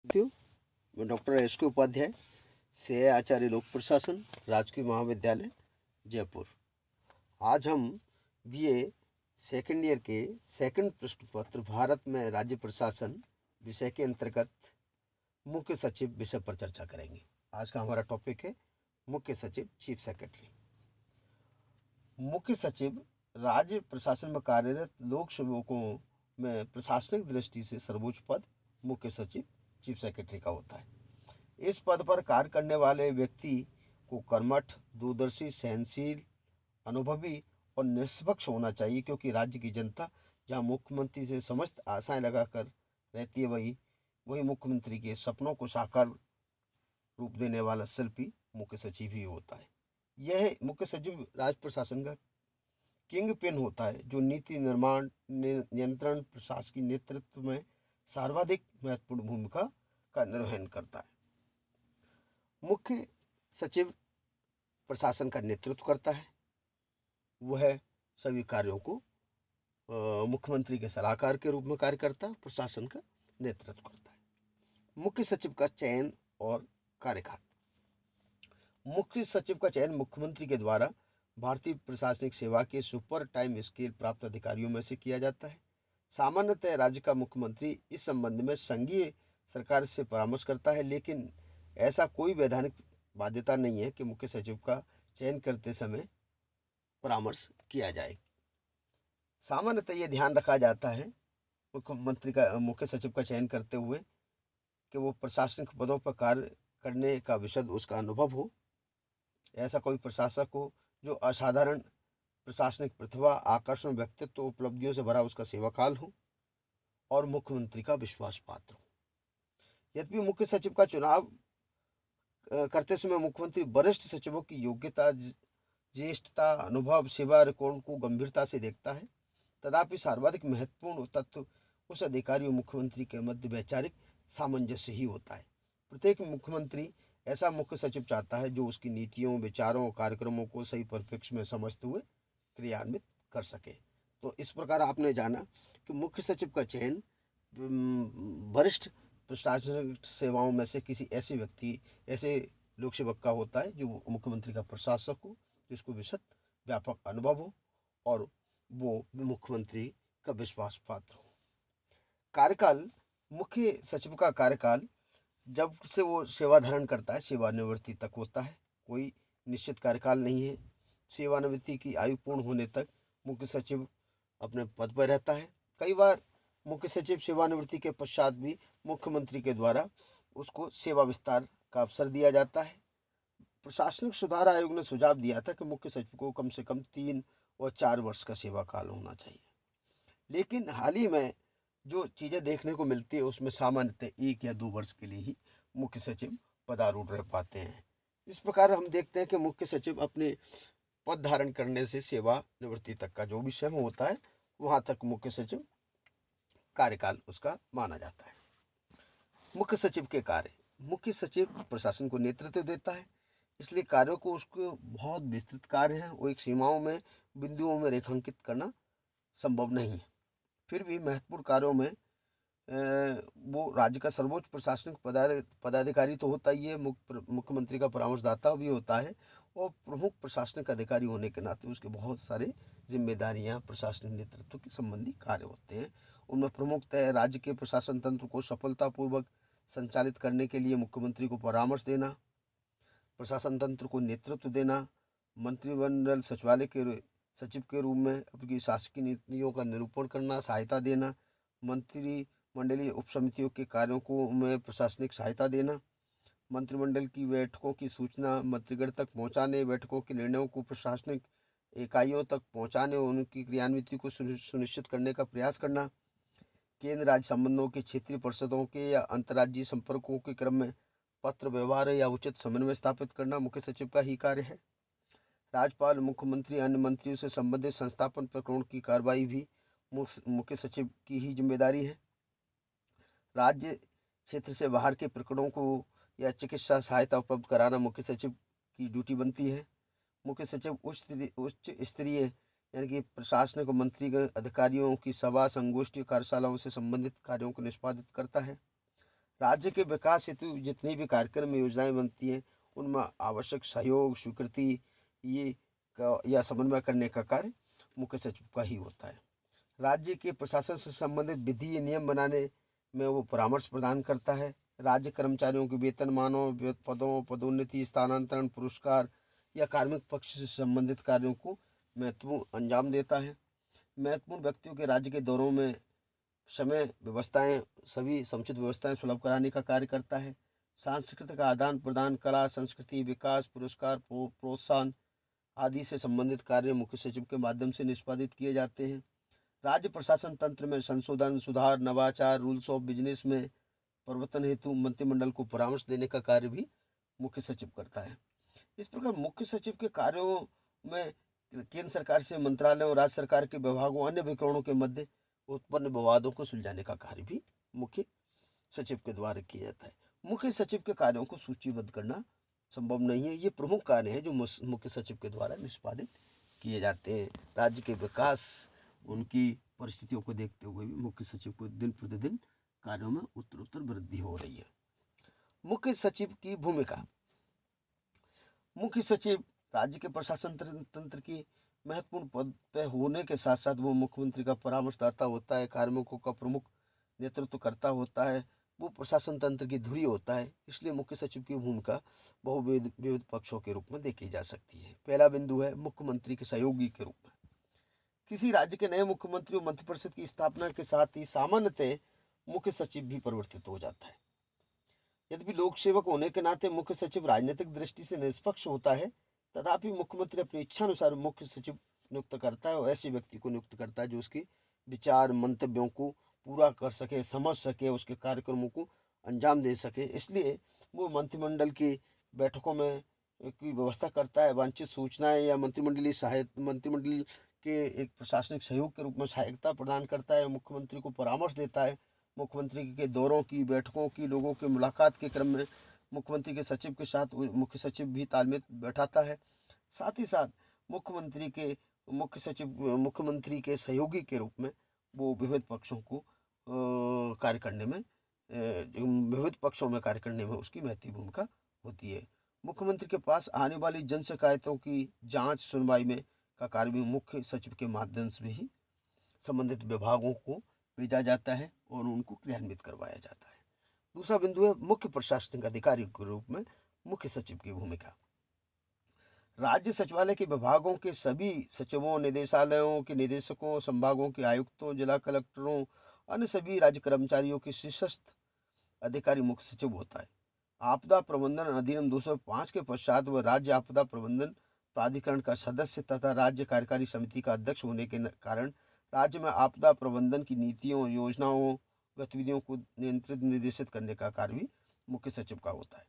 साथियों, मैं doctor S के उपाध्याय, से आचार्य लोक प्रशासन, राजकीय महाविद्यालय जयपुर। आज हम बीए सेकेंड ईयर के सेकंड प्रश्न पत्र भारत में राज्य प्रशासन विषय के अंतर्गत मुख्य सचिव विषय पर चर्चा करेंगे। आज का हमारा टॉपिक है मुख्य सचिव, चीफ सेक्रेटरी। मुख्य सचिव राज्य प्रशासन में कार्यरत लोक सेवकों में प्रशासनिक दृष्टि से सर्वोच्च पद मुख्य सचिव, चीफ सेक्रेटरी का होता है। इस पद पर कार्य करने वाले व्यक्ति को कर्मठ, दूरदर्शी, सहनशील, अनुभवी और निष्पक्ष होना चाहिए, क्योंकि राज्य की जनता जहां मुख्यमंत्री से समस्त आशाएं लगाकर रहती है, वही मुख्यमंत्री के सपनों को साकार रूप देने वाला शिल्पी मुख्य सचिव ही होता है। यह मुख्य सचिव राज्य प्रशासन का किंग पिन होता है, जो नीति निर्माण, नियंत्रण, प्रशासकीय नेतृत्व में सर्वाधिक महत्वपूर्ण भूमिका का निर्वहन करता है। मुख्य सचिव प्रशासन का नेतृत्व करता है। वह सभी कार्यों को मुख्यमंत्री के सलाहकार के रूप में कार्य करता है, प्रशासन का नेतृत्व करता है। मुख्य सचिव का चयन और कार्यकाल। मुख्य सचिव का चयन मुख्यमंत्री के द्वारा भारतीय प्रशासनिक सेवा के सुपर टाइम स्केल प्राप्त अधिकारियों में से किया जाता है। सामान्यतः राज्य का मुख्यमंत्री इस संबंध में संघीय सरकार से परामर्श करता है, लेकिन ऐसा कोई वैधानिक बाध्यता नहीं है कि मुख्य सचिव का चयन करते समय परामर्श किया जाए। सामान्यतः यह ध्यान रखा जाता है मुख्य सचिव का चयन करते हुए कि वो प्रशासनिक पदों पर कार्य करने का विशद उसका अनुभव हो। ऐसा कोई प्रशासक हो जो असाधारण प्रशासनिक प्रतिभा, आकर्षण, व्यक्तित्व, उपलब्धियों से भरा उसका सेवाकाल हो और मुख्यमंत्री का विश्वास पात्र हो। यद्यपि मुख्य सचिव का चुनाव करते समय मुख्यमंत्री वरिष्ठ सचिवों की योग्यता, ज्येष्ठता, अनुभव, सेवा रिकॉर्ड को गंभीरता से देखता है, तथापि सर्वाधिक महत्वपूर्ण तत्व उस अधिकारी और मुख्यमंत्री के मध्य वैचारिक सामंजस्य ही होता है। प्रत्येक मुख्यमंत्री ऐसा मुख्य सचिव चाहता है जो उसकी नीतियों, विचारों और कार्यक्रमों को सही परिप्रेक्ष्य में समझते हुए क्रियान्वित कर सके। तो इस प्रकार आपने जाना कि मुख्य सचिव का चयन वरिष्ठ प्रशासनिक सेवाओं में से किसी ऐसे लोक सेवक का होता है जो मुख्यमंत्री का प्रशासक हो, जिसको विशद व्यापक अनुभव हो और वो मुख्यमंत्री का विश्वास पात्र हो। कार्यकाल। मुख्य सचिव का कार्यकाल जब से वो सेवा धारण करता है, सेवानिवृत्ति तक होता है। कोई निश्चित कार्यकाल नहीं है। सेवानिवृत्ति की आयु पूर्ण होने तक मुख्य सचिव अपने पद पर रहता है। कई बार मुख्य सचिव सेवानिवृत्ति के पश्चात भी मुख्यमंत्री के द्वारा उसको सेवा विस्तार का अवसर दिया जाता है। प्रशासनिक सुधार आयोग ने सुझाव दिया था कि मुख्य सचिव को कम से कम 3 और 4 वर्ष का सेवा काल होना चाहिए, लेकिन हाल ही में जो चीजें देखने को मिलती है उसमें सामान्यतः 1 या 2 वर्ष के लिए ही मुख्य सचिव पदारूढ़ रह पाते हैं। इस प्रकार हम देखते हैं कि मुख्य सचिव अपने पद धारण करने से सेवा निवृत्ति तक का जो भी समय होता है, वहां तक मुख्य सचिव कार्यकाल उसका माना जाता है। मुख्य सचिव के कार्य। मुख्य सचिव प्रशासन को नेतृत्व देता है, इसलिए कार्यों को उसको बहुत विस्तृत कार्य है, वो एक सीमाओं में, बिंदुओं में रेखांकित करना संभव नहीं है। फिर भी महत्वपूर्ण कार्यों में वो राज्य का सर्वोच्च प्रशासनिक पदाधिकारी तो होता ही है, मुख्यमंत्री का परामर्शदाता भी होता है और प्रमुख प्रशासनिक अधिकारी होने के नाते उसके बहुत सारे जिम्मेदारियां, प्रशासनिक नेतृत्व के संबंधी कार्य होते हैं। उनमें प्रमुखतः राज्य के प्रशासन तंत्र को सफलतापूर्वक संचालित करने के लिए मुख्यमंत्री को परामर्श देना, प्रशासन तंत्र को नेतृत्व देना, मंत्रिमंडल सचिवालय के सचिव के रूप में अपनी शासकीय नीतियों का निरूपण करना, सहायता देना, मंत्रिमंडलीय उप समितियों के कार्यों को में प्रशासनिक सहायता देना, मंत्रिमंडल की बैठकों की सूचना मंत्रिगण तक पहुंचाने, बैठकों के निर्णयों को प्रशासनिक इकाइयों तक पहुंचाने और उनकी क्रियान्विति को सुनिश्चित करने का प्रयास करना, केंद्र राज्य संबंधों के क्षेत्रीय परिषदों के या अंतर्राज्यीय संपर्कों के क्रम में पत्र व्यवहार या उचित समन्वय स्थापित करना मुख्य सचिव का ही कार्य है। राज्यपाल, मुख्यमंत्री, अन्य मंत्रियों से संबंधित संस्थापन प्रकरणों की कार्रवाई भी मुख्य सचिव की ही जिम्मेदारी है। राज्य क्षेत्र से बाहर के प्रकरणों को या चिकित्सा सहायता उपलब्ध कराना मुख्य सचिव की ड्यूटी बनती है। मुख्य सचिव उच्च स्तरीय यानी कि प्रशासनिक मंत्री अधिकारियों की सभा, संगोष्ठी, कार्यशालाओं से संबंधित कार्यों को निष्पादित करता है। राज्य के विकास हेतु जितनी भी कार्यक्रम योजनाएं बनती हैं उनमें आवश्यक सहयोग स्वीकृति ये या समन्वय करने का कार्य मुख्य सचिव का ही होता है। राज्य के प्रशासन से संबंधित विधि नियम बनाने में वो परामर्श प्रदान करता है। राज्य कर्मचारियों के वेतनमानों पदों पदोन्नति स्थानांतरण पुरस्कार या कार्मिक पक्ष से संबंधित कार्यों को महत्वपूर्ण अंजाम देता है। महत्वपूर्ण व्यक्तियों के राज्य के दौरों में समय व्यवस्थाएं सभी समुचित व्यवस्थाएं सुलभ कराने का कार्य करता है। सांस्कृतिक आदान प्रदान कला संस्कृति विकास पुरस्कार प्रोत्साहन आदि से संबंधित कार्य मुख्य सचिव के माध्यम से निष्पादित किए जाते हैं। राज्य प्रशासन तंत्र में संशोधन सुधार नवाचार रूल्स ऑफ बिजनेस में परिवर्तन हेतु मंत्रिमंडल को परामर्श देने का कार्य भी मुख्य सचिव करता है। इस प्रकार मुख्य सचिव के कार्यों में केंद्र सरकार से मंत्रालय और राज्य सरकार के विभागों अन्य विकरणों के मध्य उत्पन्न विवादों को सुलझाने का कार्य भी मुख्य सचिव के द्वारा किया जाता है। मुख्य सचिव के कार्यों को सूचीबद्ध करना संभव नहीं है। ये प्रमुख कार्य है जो मुख्य सचिव के द्वारा निष्पादित किए जाते हैं। राज्य के विकास उनकी परिस्थितियों को देखते हुए भी मुख्य सचिव को दिन प्रतिदिन कार्यों में उत्तरोत्तर वृद्धि हो रही है। मुख्य सचिव की भूमिका। मुख्य सचिव राज्य के प्रशासन तंत्र की महत्वपूर्ण पद पर होने के साथ साथ वो मुख्यमंत्री का परामर्शदाता होता है, कार्मिकों का प्रमुख नेतृत्व करता होता है, वो प्रशासन तंत्र की धुरी होता है। इसलिए मुख्य सचिव की भूमिका बहुविध पक्षों के रूप में देखी जा सकती है। पहला बिंदु है मुख्यमंत्री के सहयोगी के रूप में। किसी राज्य के नए मुख्यमंत्री और मंत्रिपरिषद की स्थापना के साथ ही सामान्यतः मुख्य सचिव भी परिवर्तित हो जाता है। यद्यपि लोक सेवक होने के नाते मुख्य सचिव राजनीतिक दृष्टि से निष्पक्ष होता है, तथापि मुख्यमंत्री अपनी इच्छा अनुसार मुख्य सचिव नियुक्त करता है और ऐसे व्यक्ति को नियुक्त करता है जो उसके विचार मंतव्यों को पूरा कर सके, समझ सके, उसके कार्यक्रमों को अंजाम दे सके। इसलिए वो मंत्रिमंडल की बैठकों में की व्यवस्था करता है। वांछित सूचनाएं या मंत्रिमंडल के एक प्रशासनिक सहयोग के रूप में सहायता प्रदान करता है। मुख्यमंत्री को परामर्श देता है। मुख्यमंत्री के दौरों की बैठकों की लोगों के मुलाकात के क्रम में मुख्यमंत्री के सचिव के साथ मुख्य सचिव भी तालमेल बैठाता है। साथ ही साथ मुख्यमंत्री के सहयोगी के रूप में वो विविध पक्षों में कार्य करने में उसकी महत्वपूर्ण भूमिका होती है। मुख्यमंत्री के पास आने वाली जन शिकायतों की जांच सुनवाई में का कार्य भी मुख्य सचिव के माध्यम से ही संबंधित विभागों को भेजा जाता है और उनको क्रियान्वित करवाया जाता है। दूसरा बिंदु है मुख्य प्रशासनिक अधिकारी के रूप में मुख्य सचिव की भूमिका। राज्य सचिवालय के विभागों के सभी सचिवों निदेशालयों के निदेशकों संभागों के आयुक्तों जिला कलेक्टरों अन्य सभी राज्य कर्मचारियों के शीर्षस्थ अधिकारी मुख्य सचिव होता है। आपदा प्रबंधन अधिनियम 205 के पश्चात वह राज्य आपदा प्रबंधन प्राधिकरण का सदस्य तथा राज्य कार्यकारी समिति का अध्यक्ष होने के कारण राज्य में आपदा प्रबंधन की नीतियों योजनाओं गतिविधियों को नियंत्रित निर्देशित करने का कार्य भी मुख्य सचिव का होता है।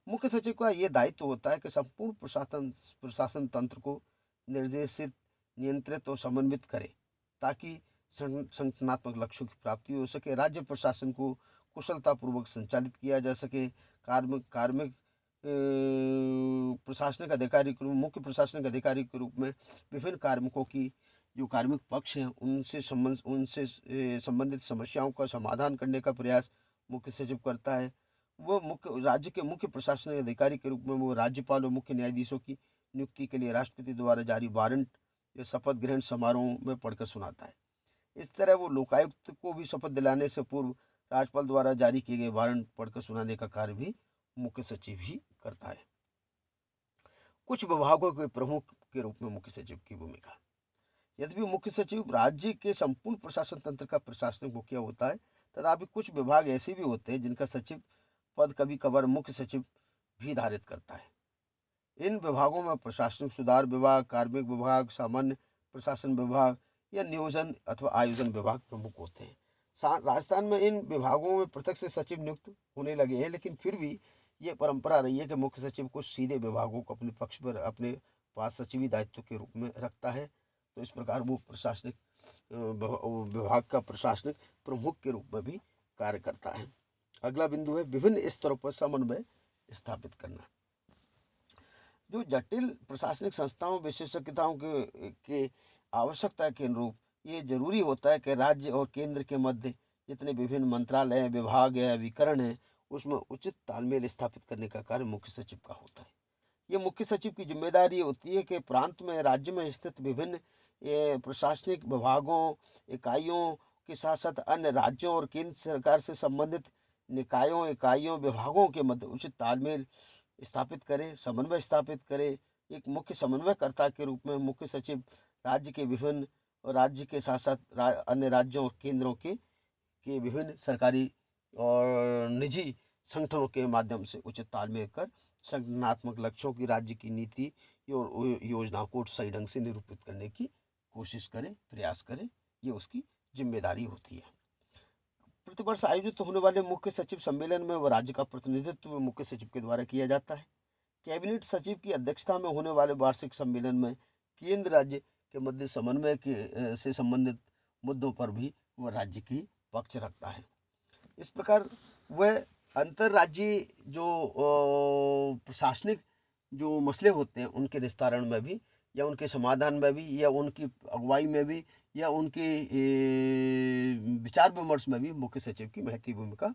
मुख्य सचिव का यह दायित्व होता है कि संपूर्ण प्रशासन तंत्र को निर्देशित नियंत्रित और समन्वित करे ताकि संगठनात्मक लक्ष्यों की प्राप्ति हो सके। राज्य प्रशासन को कुशलतापूर्वक संचालित किया जा सके। कार्मिक प्रशासनिक अधिकारी के रूप मुख्य प्रशासनिक अधिकारी के रूप में विभिन्न कार्मिकों की जो कार्मिक पक्ष हैं उनसे संबंधित समस्याओं का समाधान करने का प्रयास मुख्य सचिव करता है। वो राज्य के मुख्य प्रशासनिक अधिकारी के रूप में वो राज्यपाल और मुख्य न्यायाधीशों की नियुक्ति के लिए राष्ट्रपति द्वारा जारी वारंट या शपथ ग्रहण समारोह में पढ़कर सुनाता है। इस तरह वो लोकायुक्त को भी शपथ दिलाने से पूर्व राज्यपाल द्वारा जारी किए गए वारंट पढ़कर सुनाने का कार्य भी मुख्य सचिव ही करता है। कुछ विभागों के प्रमुख के रूप में मुख्य सचिव की भूमिका। यद्यपि मुख्य सचिव राज्य के संपूर्ण प्रशासन तंत्र का प्रशासनिक मुखिया होता है, तथापि कुछ विभाग ऐसे भी होते हैं जिनका सचिव पद कभी कभार मुख्य सचिव भी धारित करता है। इन विभागों में प्रशासनिक सुधार विभाग, कार्मिक विभाग, सामान्य प्रशासन विभाग या नियोजन अथवा आयोजन विभाग प्रमुख होते हैं। राजस्थान में इन विभागों में पृथक से सचिव नियुक्त होने लगे हैं, लेकिन फिर भी ये परंपरा रही है कि मुख्य सचिव को सीधे विभागों को अपने पक्ष पर अपने पास सचिवी दायित्व के रूप में रखता है। तो इस प्रकार वो प्रशासनिक विभाग का प्रशासनिक प्रमुख के रूप में भी कार्य करता है। अगला बिंदु है विभिन्न स्तरों पर समन्वय स्थापित करना। जो जटिल प्रशासनिक संस्थाओं विशेषज्ञताओं के आवश्यकता के अनुरूप ये जरूरी होता है कि राज्य और केंद्र के मध्य जितने विभिन्न मंत्रालय हैं, विभाग है, अभिकरण है, उसमें उचित तालमेल स्थापित करने का कार्य मुख्य सचिव का होता है। ये मुख्य सचिव की जिम्मेदारी होती है कि प्रांत में, राज्य में स्थित विभिन्न प्रशासनिक विभागों, इकाइयों के साथ साथ अन्य राज्यों और केंद्र सरकार से संबंधित निकायों, इकाइयों, विभागों के मध्य उचित तालमेल स्थापित करे, समन्वय स्थापित करे। एक मुख्य समन्वयकर्ता के रूप में मुख्य सचिव राज्य के विभिन्न और राज्य के साथ साथ अन्य राज्यों और केंद्रों के विभिन्न सरकारी और निजी संगठनों के माध्यम से उचित तालमेल कर संगठनात्मक लक्ष्यों की, राज्य की नीति और योजना को सही ढंग से निरूपित करने की कोशिश करे, प्रयास करे। ये उसकी जिम्मेदारी होती है। प्रतिवर्ष आयोजित होने वाले मुख्य सचिव सम्मेलन में वह राज्य का प्रतिनिधित्व मुख्य सचिव के द्वारा किया जाता है। कैबिनेट सचिव की अध्यक्षता में होने वाले वार्षिक सम्मेलन में केंद्र राज्य के मध्य समन्वय के से संबंधित मुद्दों पर भी वह राज्य की पक्ष रखता है। इस प्रकार वह अंतर्राज्यीय जो प्रशासनिक जो मसले होते हैं उनके निस्तारण में भी, या उनके समाधान में भी, या उनकी अगुवाई में भी, या उनके विचार विमर्श में भी मुख्य सचिव की महती भूमिका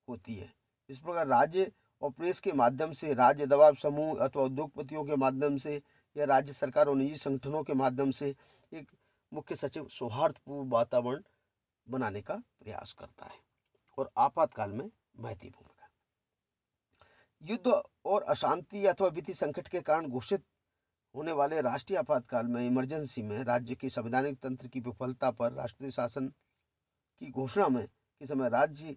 होती है। इस प्रकार राज्य और प्रेस के माध्यम से, राज्य दबाव समूह अथवा उद्योगपतियों के माध्यम से, या राज्य सरकार और निजी संगठनों के माध्यम से एक मुख्य सचिव सौहार्दपूर्ण वातावरण बनाने का प्रयास करता है। और आपातकाल में महती भूमिका, युद्ध और अशांति अथवा वित्तीय संकट के कारण घोषित होने वाले राष्ट्रीय आपातकाल में, इमरजेंसी में, राज्य के संवैधानिक तंत्र की विफलता पर राष्ट्रीय शासन की घोषणा में के समय राज्य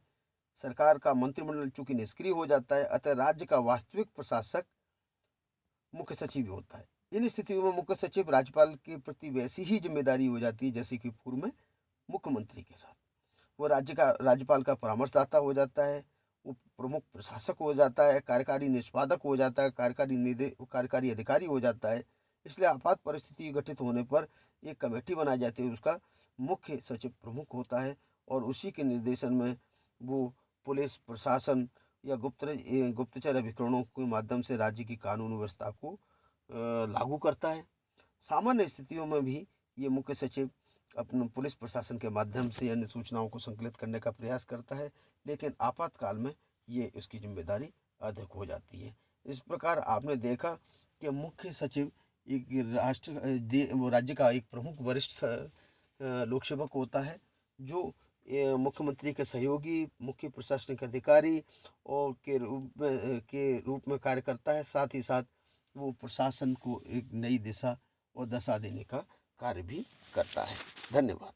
सरकार का मंत्रिमंडल चूंकि निष्क्रिय हो जाता है, अतः राज्य का वास्तविक प्रशासक मुख्य सचिव होता है। इन स्थितियों में मुख्य सचिव राज्यपाल के प्रति वैसी ही जिम्मेदारी हो जाती है जैसे कि पूर्व में मुख्यमंत्री के साथ। वो राज्यपाल का परामर्शदाता हो जाता है, वो प्रमुख प्रशासक हो जाता है, कार्यकारी निष्पादक हो जाता है, कार्यकारी अधिकारी हो जाता है। इसलिए आपात परिस्थिति घटित होने पर एक कमेटी बनाई जाती है, उसका मुख्य सचिव प्रमुख होता है और उसी के निर्देशन में वो पुलिस प्रशासन या गुप्तचर अभिकरणों के माध्यम से राज्य की कानून व्यवस्था को लागू करता है। सामान्य स्थितियों में भी ये मुख्य सचिव अपने पुलिस प्रशासन के माध्यम से अन्य सूचनाओं को संकलित करने का प्रयास करता है, लेकिन आपातकाल में ये इसकी जिम्मेदारी अधिक हो जाती है। इस प्रकार आपने देखा कि मुख्य सचिव एक राज्य का एक प्रमुख वरिष्ठ लोक सेवक होता है, जो मुख्यमंत्री के सहयोगी, मुख्य प्रशासनिक अधिकारी और के रूप में कार्य करता है। साथ ही साथ वो प्रशासन को एक नई दिशा और दशा देने का कार्य भी करता है। धन्यवाद।